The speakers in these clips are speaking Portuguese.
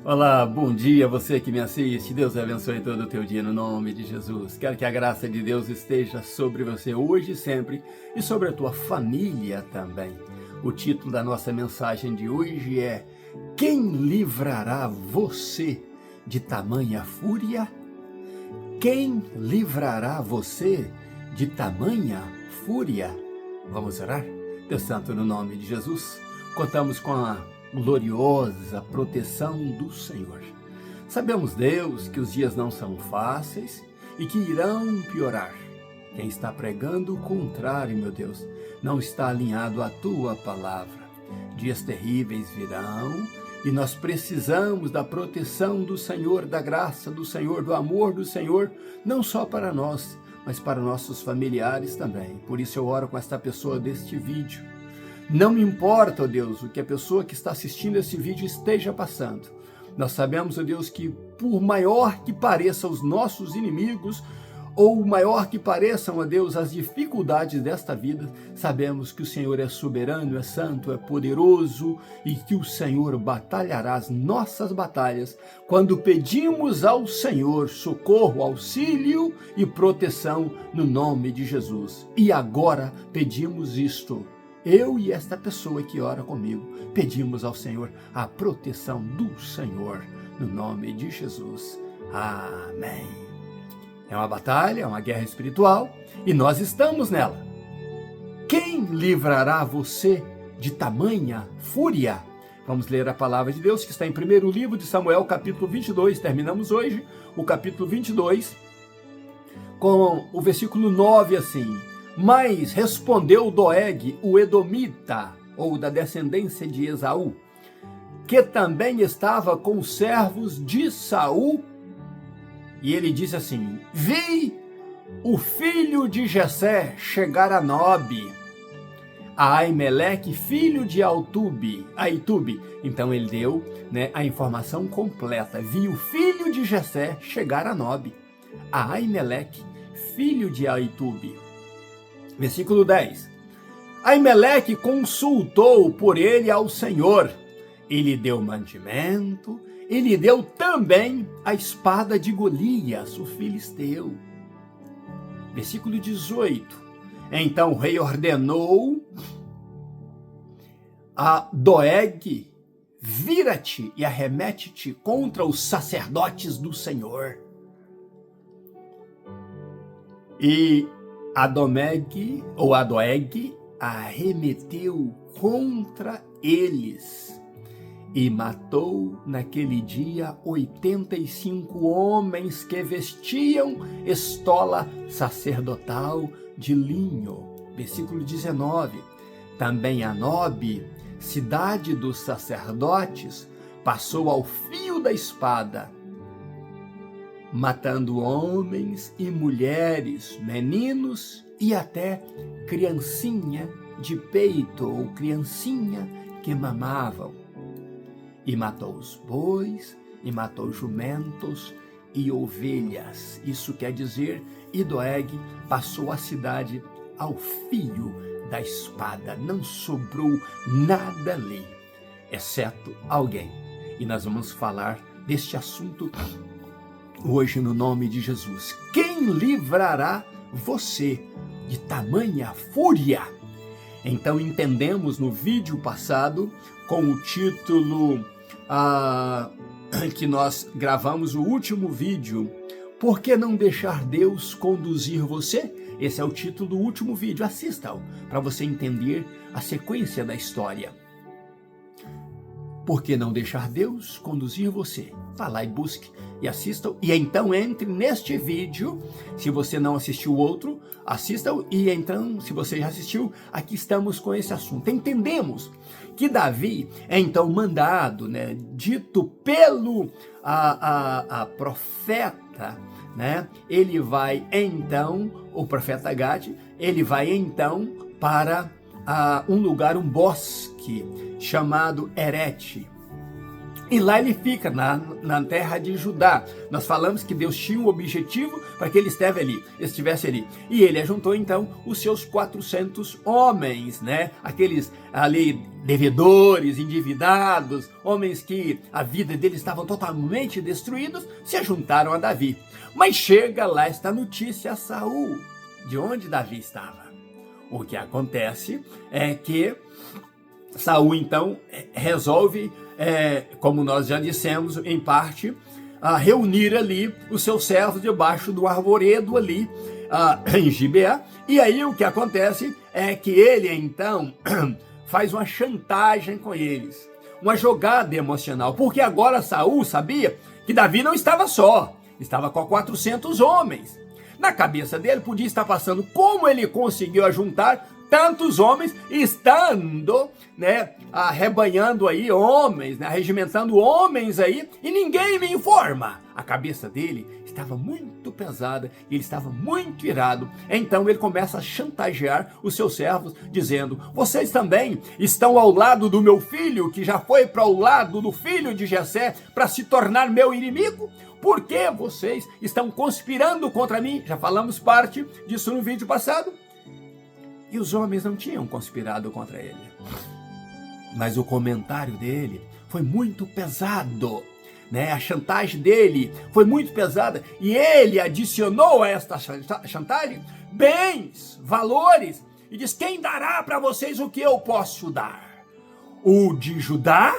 Olá, bom dia, você que me assiste. Deus abençoe todo o teu dia no nome de Jesus. Quero que a graça de Deus esteja sobre você hoje e sempre e sobre a tua família também. O título da nossa mensagem de hoje é: quem livrará você de tamanha fúria? Quem livrará você de tamanha fúria? Vamos orar? Deus Santo, no nome de Jesus, contamos com a gloriosa proteção do Senhor. Sabemos, Deus, que os dias não são fáceis e que irão piorar. Quem está pregando o contrário, meu Deus, não está alinhado à tua palavra. Dias terríveis virão e nós precisamos da proteção do Senhor, da graça do Senhor, do amor do Senhor, não só para nós, mas para nossos familiares também. Por isso eu oro com esta pessoa deste vídeo. Não me importa, ó Deus, o que a pessoa que está assistindo esse vídeo esteja passando. Nós sabemos, ó Deus, que por maior que pareçam os nossos inimigos, ou maior que pareçam, ó Deus, as dificuldades desta vida, sabemos que o Senhor é soberano, é santo, é poderoso e que o Senhor batalhará as nossas batalhas quando pedimos ao Senhor socorro, auxílio e proteção no nome de Jesus. E agora pedimos isto. Eu e esta pessoa que ora comigo, pedimos ao Senhor a proteção do Senhor, no nome de Jesus. Amém. É uma batalha, é uma guerra espiritual, e nós estamos nela. Quem livrará você de tamanha fúria? Vamos ler a palavra de Deus, que está em 1º livro de Samuel, capítulo 22. Terminamos hoje o capítulo 22, com o versículo 9 assim: Mas respondeu Doeg, o edomita, ou da descendência de Esaú, que também estava com os servos de Saul, e ele disse assim: Vi o filho de Jessé chegar a Nobe, a Aimeleque, filho de Aitube. Então ele deu, a informação completa. Vi o filho de Jessé chegar a Nobe, a Aimeleque, filho de Aitube. Versículo 10. Aimeleque consultou por ele ao Senhor. Ele deu mantimento, ele deu também a espada de Golias, o filisteu. Versículo 18. Então o rei ordenou a Doeg: vira-te e arremete-te contra os sacerdotes do Senhor. E a Doeg arremeteu contra eles e matou naquele dia 85 homens que vestiam estola sacerdotal de linho. Versículo 19. Também a Nobe, cidade dos sacerdotes, passou ao fio da espada, matando homens e mulheres, meninos e até criancinha de peito ou criancinha que mamavam. E matou os bois, e matou jumentos e ovelhas. Isso quer dizer, e Doeg passou a cidade ao fio da espada. Não sobrou nada ali, exceto alguém. E nós vamos falar deste assunto hoje no nome de Jesus. Quem livrará você de tamanha fúria? Então entendemos no vídeo passado, com o título que nós gravamos, o último vídeo, Por que não deixar Deus conduzir você? Esse é o título do último vídeo. Assista-o para você entender a sequência da história. Por que não deixar Deus conduzir você? Vá lá e busque e assista. E então entre neste vídeo. Se você não assistiu o outro, assista-o. E então, se você já assistiu, aqui estamos com esse assunto. Entendemos que Davi é então mandado, dito pelo a profeta, ele vai então, o profeta Gade, ele vai então para um lugar, um bosque chamado Herete, E lá ele fica, na terra de Judá. Nós falamos que Deus tinha um objetivo para que ele estivesse ali. E ele ajuntou então os seus 400 homens, né? Aqueles ali devedores, endividados, homens que a vida deles estava totalmente destruídos, se juntaram a Davi. Mas chega lá esta notícia a Saul, de onde Davi estava. O que acontece é que Saul então resolve, como nós já dissemos, em parte, reunir ali os seus servos debaixo do arvoredo ali em Gibeá. E aí o que acontece é que ele então faz uma chantagem com eles, uma jogada emocional, porque agora Saul sabia que Davi não estava só, estava com 400 homens. Na cabeça dele podia estar passando como ele conseguiu ajuntar tantos homens, estando, né, arrebanhando aí homens, né, regimentando homens aí, e ninguém me informa. A cabeça dele estava muito pesada, ele estava muito irado. Então ele começa a chantagear os seus servos, dizendo: vocês também estão ao lado do meu filho, que já foi para o lado do filho de Jessé, para se tornar meu inimigo? Por que vocês estão conspirando contra mim? Já falamos parte disso no vídeo passado. E os homens não tinham conspirado contra ele. Mas o comentário dele foi muito pesado, né? A chantagem dele foi muito pesada. E ele adicionou a esta chantagem bens, valores. E diz: quem dará para vocês o que eu posso dar? O de Judá?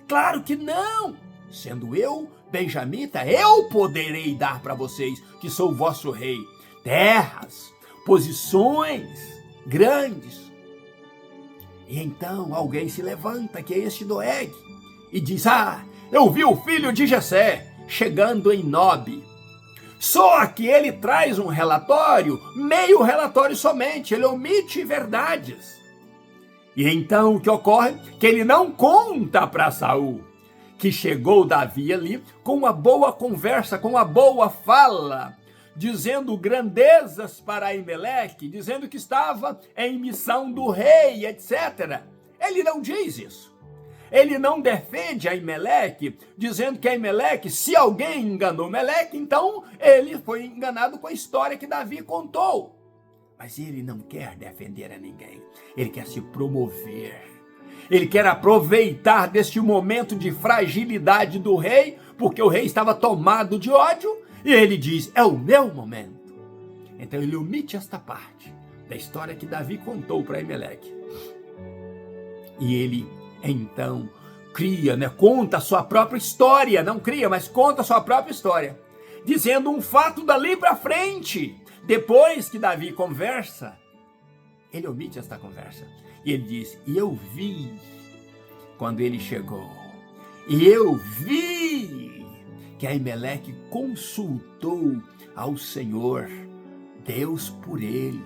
Claro que não. Sendo eu benjamita, eu poderei dar para vocês, que sou o vosso rei, terras, posições grandes. E então alguém se levanta, que é este Doeg, e diz: eu vi o filho de Jessé chegando em Nob. Só que ele traz um relatório, meio relatório somente, ele omite verdades. E então o que ocorre? Que ele não conta para Saul que chegou Davi ali com uma boa conversa, com uma boa fala, dizendo grandezas para Aimeleque, dizendo que estava em missão do rei, etc. Ele não diz isso. Ele não defende Aimeleque, dizendo que Aimeleque, se alguém enganou Meleque, então ele foi enganado com a história que Davi contou. Mas ele não quer defender a ninguém. Ele quer se promover. Ele quer aproveitar deste momento de fragilidade do rei, porque o rei estava tomado de ódio, e ele diz: é o meu momento. Então ele omite esta parte da história que Davi contou para Aimeleque. E ele então cria, né, conta a sua própria história, não cria, mas conta a sua própria história, dizendo um fato dali para frente. Depois que Davi conversa, ele omite esta conversa. E ele diz: e eu vi quando ele chegou, e eu vi que Aimeleque consultou ao Senhor, Deus por ele.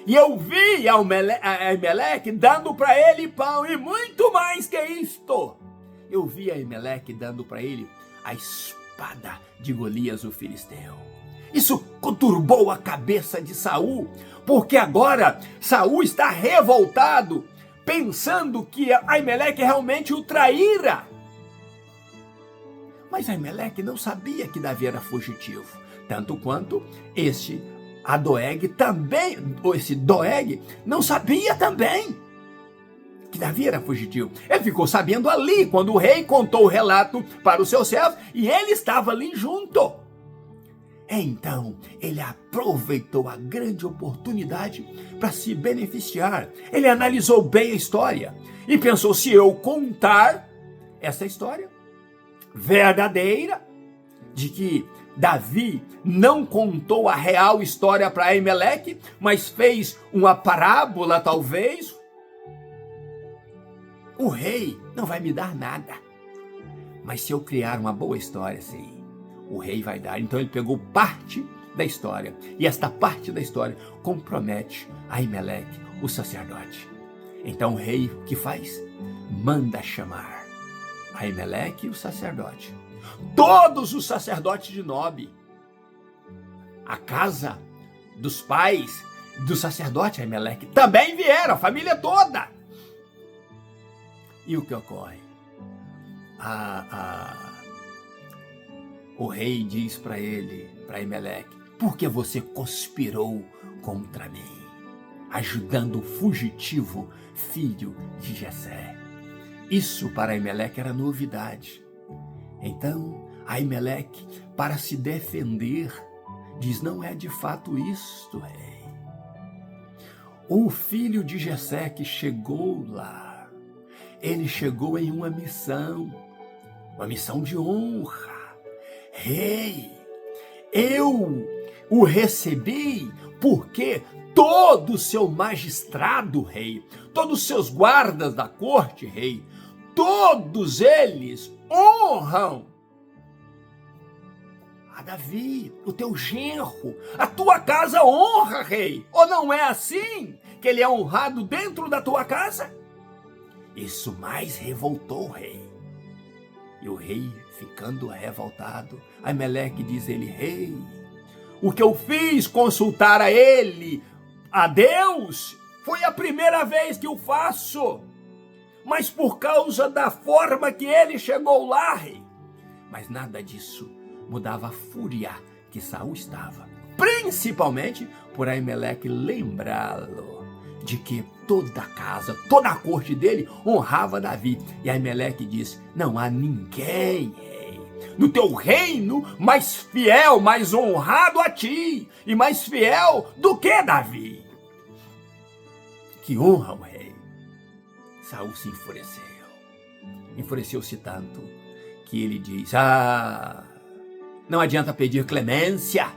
E eu vi Aimeleque dando para ele pão, e muito mais que isto. Eu vi Aimeleque dando para ele a espada de Golias, o filisteu. Isso conturbou a cabeça de Saul, porque agora Saul está revoltado, pensando que Aimeleque realmente o traíra. Mas Aimeleque não sabia que Davi era fugitivo, tanto quanto esse Doeg também, esse Doeg não sabia também que Davi era fugitivo. Ele ficou sabendo ali, quando o rei contou o relato para os seus servos, e ele estava ali junto. Então, ele aproveitou a grande oportunidade para se beneficiar. Ele analisou bem a história e pensou: se eu contar essa história verdadeira, de que Davi não contou a real história para Aimeleque, mas fez uma parábola talvez, o rei não vai me dar nada. Mas se eu criar uma boa história, sim, o rei vai dar. Então ele pegou parte da história, e esta parte da história compromete Aimeleque, o sacerdote. Então o rei, o que faz? Manda chamar Aimeleque, o sacerdote, todos os sacerdotes de Nob, a casa dos pais do sacerdote Aimeleque também vieram, a família toda. E o que ocorre? o rei diz para ele, para Eimeleque: por que você conspirou contra mim, ajudando o fugitivo filho de Jessé? Isso para Eimeleque era novidade. Então, Eimeleque, para se defender, diz: não é de fato isto, rei. O filho de Jessé que chegou lá, ele chegou em uma missão de honra. Rei, eu o recebi porque todo o seu magistrado, rei, todos os seus guardas da corte, rei, todos eles honram a Davi, o teu genro. A tua casa honra, rei. Ou não é assim que ele é honrado dentro da tua casa? Isso mais revoltou o rei. E o rei, ficando revoltado, Eimeleque diz ele: rei, o que eu fiz consultar a ele, a Deus, foi a primeira vez que o faço, mas por causa da forma que ele chegou lá, rei. Mas nada disso mudava a fúria que Saul estava, principalmente por Eimeleque lembrá-lo de que toda a casa, toda a corte dele honrava Davi. E Eimeleque diz: não há ninguém, rei, no teu reino mais fiel, mais honrado a ti e mais fiel do que Davi. Que honra o rei. Saul se enfureceu. Enfureceu-se tanto que ele diz: não adianta pedir clemência.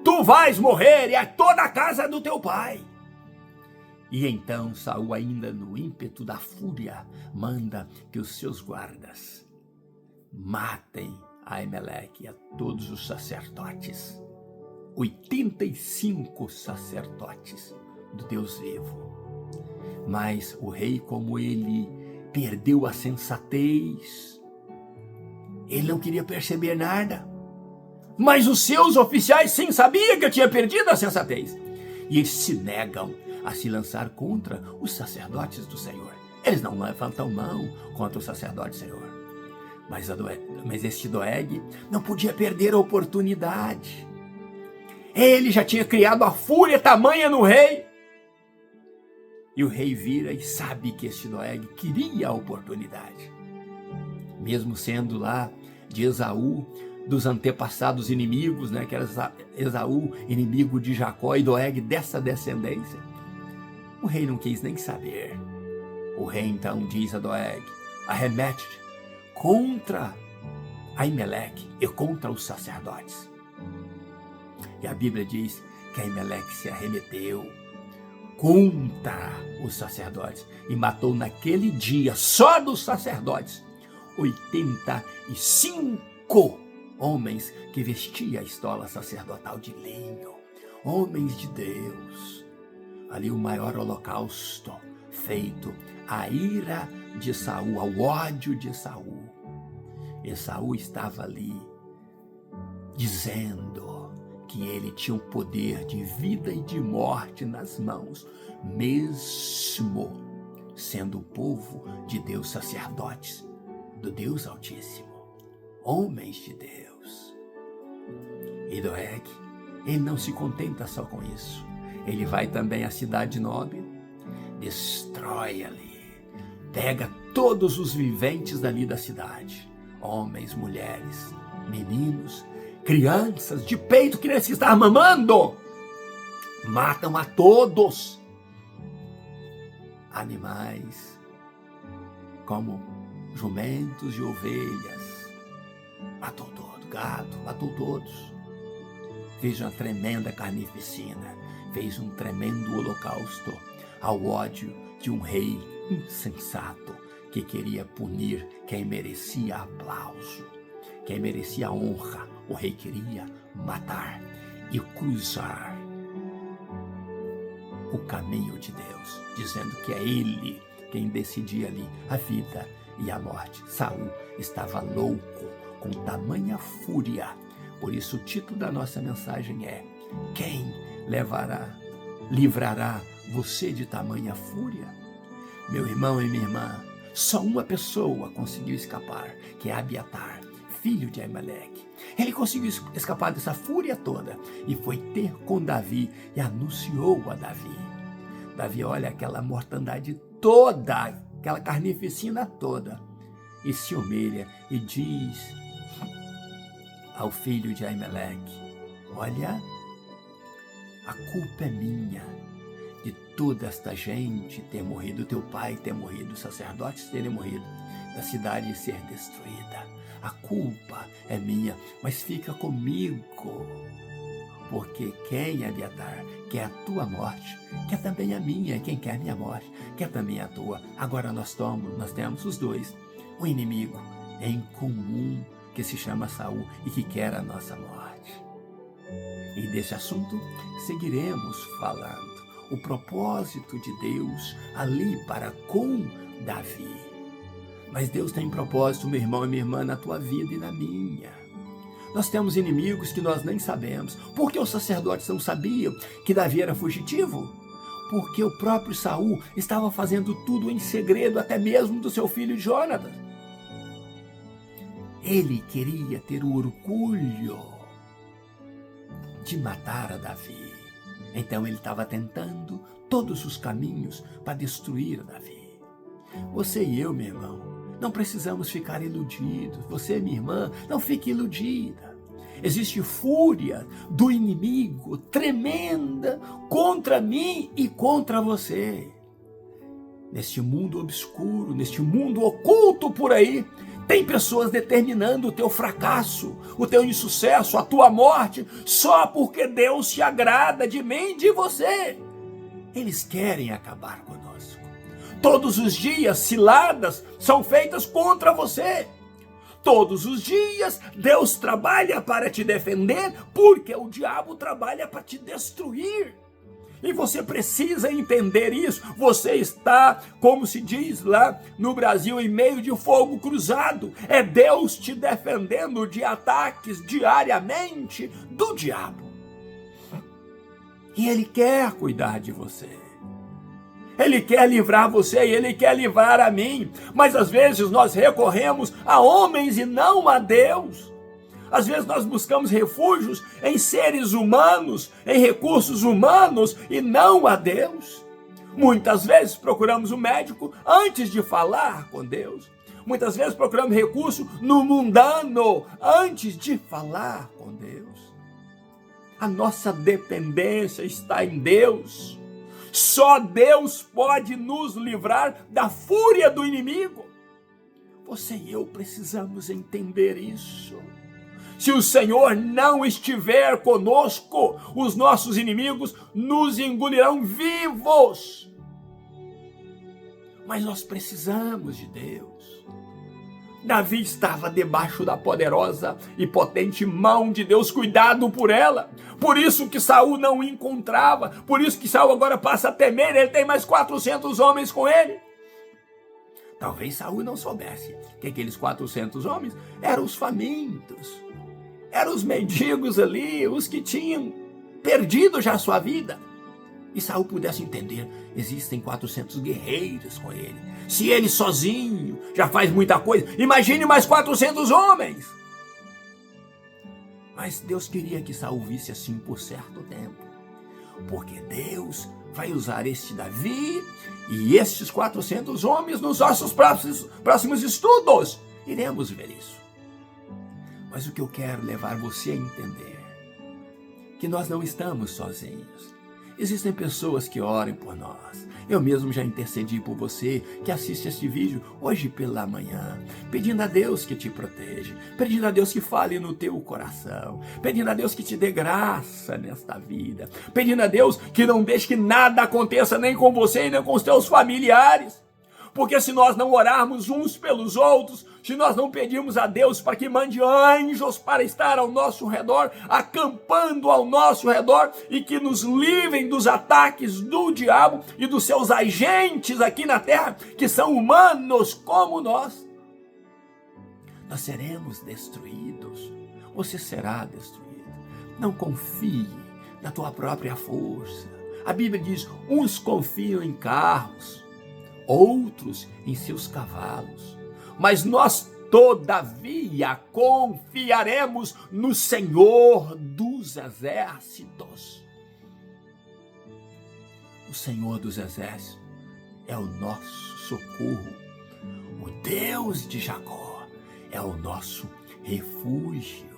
Tu vais morrer e é toda a casa do teu pai. E então Saul, ainda no ímpeto da fúria, manda que os seus guardas matem a Eimeleque e a todos os sacerdotes. 85 sacerdotes do Deus vivo. Mas o rei, como ele perdeu a sensatez, ele não queria perceber nada. Mas os seus oficiais sim sabiam que tinha perdido a sensatez. E eles se negam a se lançar contra os sacerdotes do Senhor. Eles não levantam mão contra o sacerdote do Senhor. Mas este Doeg não podia perder a oportunidade. Ele já tinha criado a fúria tamanha no rei. E o rei vira e sabe que este Doeg queria a oportunidade. Mesmo sendo lá de Esaú, dos antepassados inimigos, que era Esaú, inimigo de Jacó, e Doeg dessa descendência, o rei não quis nem saber. O rei então diz a Doeg: arremete contra Eimeleque e contra os sacerdotes. E a Bíblia diz que Eimeleque se arremeteu contra os sacerdotes e matou naquele dia, só dos sacerdotes, 85 homens que vestiam a estola sacerdotal de linho, homens de Deus. Ali o maior holocausto feito à ira de Saul, ao ódio de Saul. E Saul estava ali dizendo que ele tinha o poder de vida e de morte nas mãos, mesmo sendo o povo de Deus, sacerdotes do Deus Altíssimo, homens de Deus. E Doeg, ele não se contenta só com isso. Ele vai também à cidade nobre, destrói ali, pega todos os viventes dali da cidade, homens, mulheres, meninos, crianças de peito, crianças que estavam mamando, matam a todos. Animais como jumentos e ovelhas, matou todo, gado, matou todos. Fez uma tremenda carnificina, fez um tremendo holocausto ao ódio de um rei insensato que queria punir quem merecia aplauso, quem merecia honra. O rei queria matar e cruzar o caminho de Deus, dizendo que é ele quem decidia ali a vida e a morte. Saul estava louco, com tamanha fúria. Por isso o título da nossa mensagem é: quem livrará você de tamanha fúria? Meu irmão e minha irmã, Só uma pessoa conseguiu escapar, que é Abiatar, filho de Aimeleque. Ele conseguiu escapar dessa fúria toda e foi ter com Davi e anunciou a Davi. Davi olha aquela mortandade toda, aquela carnificina toda, e se humilha e diz ao filho de Aimeleque: olha, a culpa é minha de toda esta gente ter morrido, teu pai ter morrido, os sacerdotes terem morrido, da cidade ser destruída. A culpa é minha, mas fica comigo, porque quem, Abiatar, quer a tua morte, quer também a minha, quem quer a minha morte, quer também a tua. Agora nós temos os dois um inimigo em comum, que se chama Saul e que quer a nossa morte. E desse assunto seguiremos falando. O propósito de Deus ali para com Davi. Mas Deus tem propósito, meu irmão e minha irmã, na tua vida e na minha. Nós temos inimigos que nós nem sabemos. Por que os sacerdotes não sabiam que Davi era fugitivo? Porque o próprio Saul estava fazendo tudo em segredo, até mesmo do seu filho Jonatas. Ele queria ter o orgulho de matar a Davi. Então ele estava tentando todos os caminhos para destruir Davi. Você e eu, meu irmão, não precisamos ficar iludidos. Você, minha irmã, não fique iludida. Existe fúria do inimigo tremenda contra mim e contra você. Neste mundo obscuro, neste mundo oculto por aí, tem pessoas determinando o teu fracasso, o teu insucesso, a tua morte, só porque Deus se agrada de mim e de você. Eles querem acabar conosco. Todos os dias, ciladas são feitas contra você. Todos os dias, Deus trabalha para te defender, porque o diabo trabalha para te destruir. E você precisa entender isso. Você está, como se diz lá no Brasil, em meio de fogo cruzado. É Deus te defendendo de ataques diariamente do diabo. E Ele quer cuidar de você. Ele quer livrar você e Ele quer livrar a mim. Mas às vezes nós recorremos a homens e não a Deus. Às vezes nós buscamos refúgios em seres humanos, em recursos humanos e não a Deus. Muitas vezes procuramos um médico antes de falar com Deus. Muitas vezes procuramos recurso no mundano antes de falar com Deus. A nossa dependência está em Deus. Só Deus pode nos livrar da fúria do inimigo. Você e eu precisamos entender isso. Se o Senhor não estiver conosco, os nossos inimigos nos engolirão vivos. Mas nós precisamos de Deus. Davi estava debaixo da poderosa e potente mão de Deus, cuidado por ela. Por isso que Saul não o encontrava, por isso que Saul agora passa a temer, ele tem mais 400 homens com ele. Talvez Saul não soubesse que aqueles 400 homens eram os famintos. Eram os mendigos ali, os que tinham perdido já a sua vida. E Saul pudesse entender, existem 400 guerreiros com ele. Se ele sozinho já faz muita coisa, imagine mais 400 homens. Mas Deus queria que Saul visse assim por certo tempo. Porque Deus vai usar este Davi e estes 400 homens nos nossos próximos estudos. Iremos ver isso. Mas o que eu quero levar você a entender, que nós não estamos sozinhos. Existem pessoas que orem por nós. Eu mesmo já intercedi por você que assiste este vídeo hoje pela manhã, pedindo a Deus que te proteja, pedindo a Deus que fale no teu coração, pedindo a Deus que te dê graça nesta vida, pedindo a Deus que não deixe que nada aconteça nem com você e nem com os teus familiares. Porque se nós não orarmos uns pelos outros, se nós não pedirmos a Deus para que mande anjos para estar ao nosso redor, acampando ao nosso redor e que nos livrem dos ataques do diabo e dos seus agentes aqui na terra, que são humanos como nós seremos destruídos. Você será destruído. Não confie na tua própria força. A Bíblia diz, uns confiam em carros, outros em seus cavalos. Mas nós, todavia, confiaremos no Senhor dos Exércitos. O Senhor dos Exércitos é o nosso socorro. O Deus de Jacó é o nosso refúgio.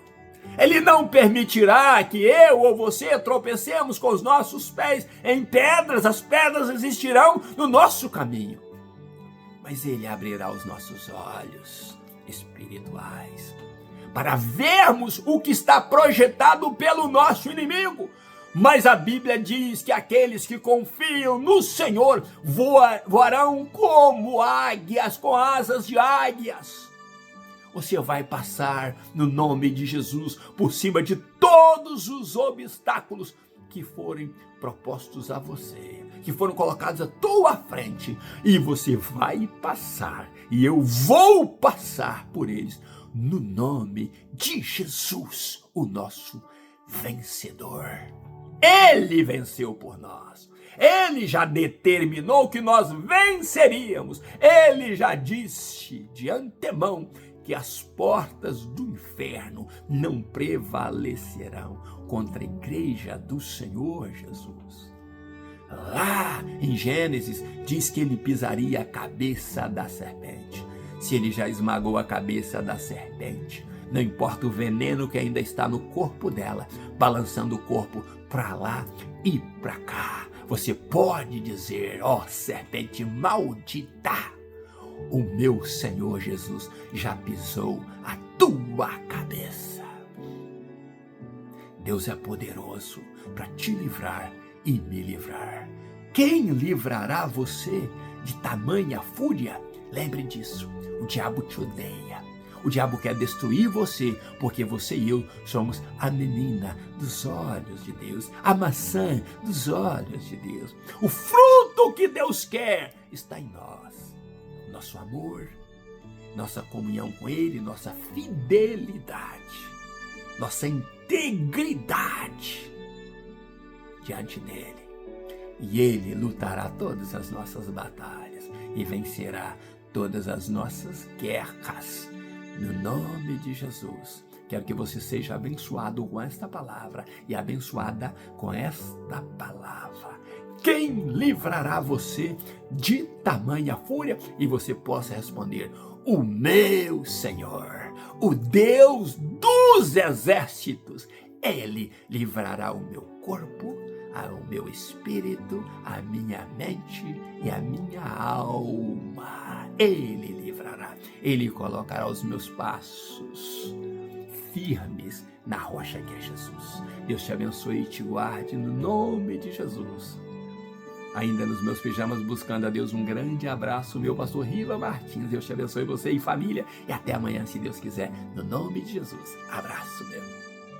Ele não permitirá que eu ou você tropecemos com os nossos pés em pedras. As pedras existirão no nosso caminho. Mas Ele abrirá os nossos olhos espirituais para vermos o que está projetado pelo nosso inimigo. Mas a Bíblia diz que aqueles que confiam no Senhor voarão como águias, com asas de águias. Você vai passar, no nome de Jesus, por cima de todos os obstáculos que forem propostos a você, que foram colocados à tua frente, e você vai passar, e eu vou passar por eles, no nome de Jesus, o nosso vencedor. Ele venceu por nós. Ele já determinou que nós venceríamos. Ele já disse de antemão que as portas do inferno não prevalecerão contra a igreja do Senhor Jesus. Lá em Gênesis diz que ele pisaria a cabeça da serpente. Se ele já esmagou a cabeça da serpente, não importa o veneno que ainda está no corpo dela, balançando o corpo para lá e para cá, você pode dizer: ó serpente maldita, o meu Senhor Jesus já pisou a tua cabeça. Deus é poderoso para te livrar e me livrar. Quem livrará você de tamanha fúria? Lembre disso, o diabo te odeia. O diabo quer destruir você, porque você e eu somos a menina dos olhos de Deus, a maçã dos olhos de Deus. O fruto que Deus quer está em nós. Nosso amor, nossa comunhão com Ele, nossa fidelidade, nossa integridade diante dEle. E Ele lutará todas as nossas batalhas e vencerá todas as nossas guerras. No nome de Jesus, quero que você seja abençoado com esta palavra e abençoada com esta palavra. Quem livrará você de tamanha fúria? E você possa responder: o meu Senhor, o Deus dos exércitos. Ele livrará o meu corpo, o meu espírito, a minha mente e a minha alma. Ele livrará. Ele colocará os meus passos firmes na rocha que é Jesus. Deus te abençoe e te guarde no nome de Jesus. Ainda nos meus pijamas, buscando a Deus, um grande abraço, meu pastor Riva Martins. Deus te abençoe, você e família, e até amanhã, se Deus quiser, no nome de Jesus. Abraço, meu.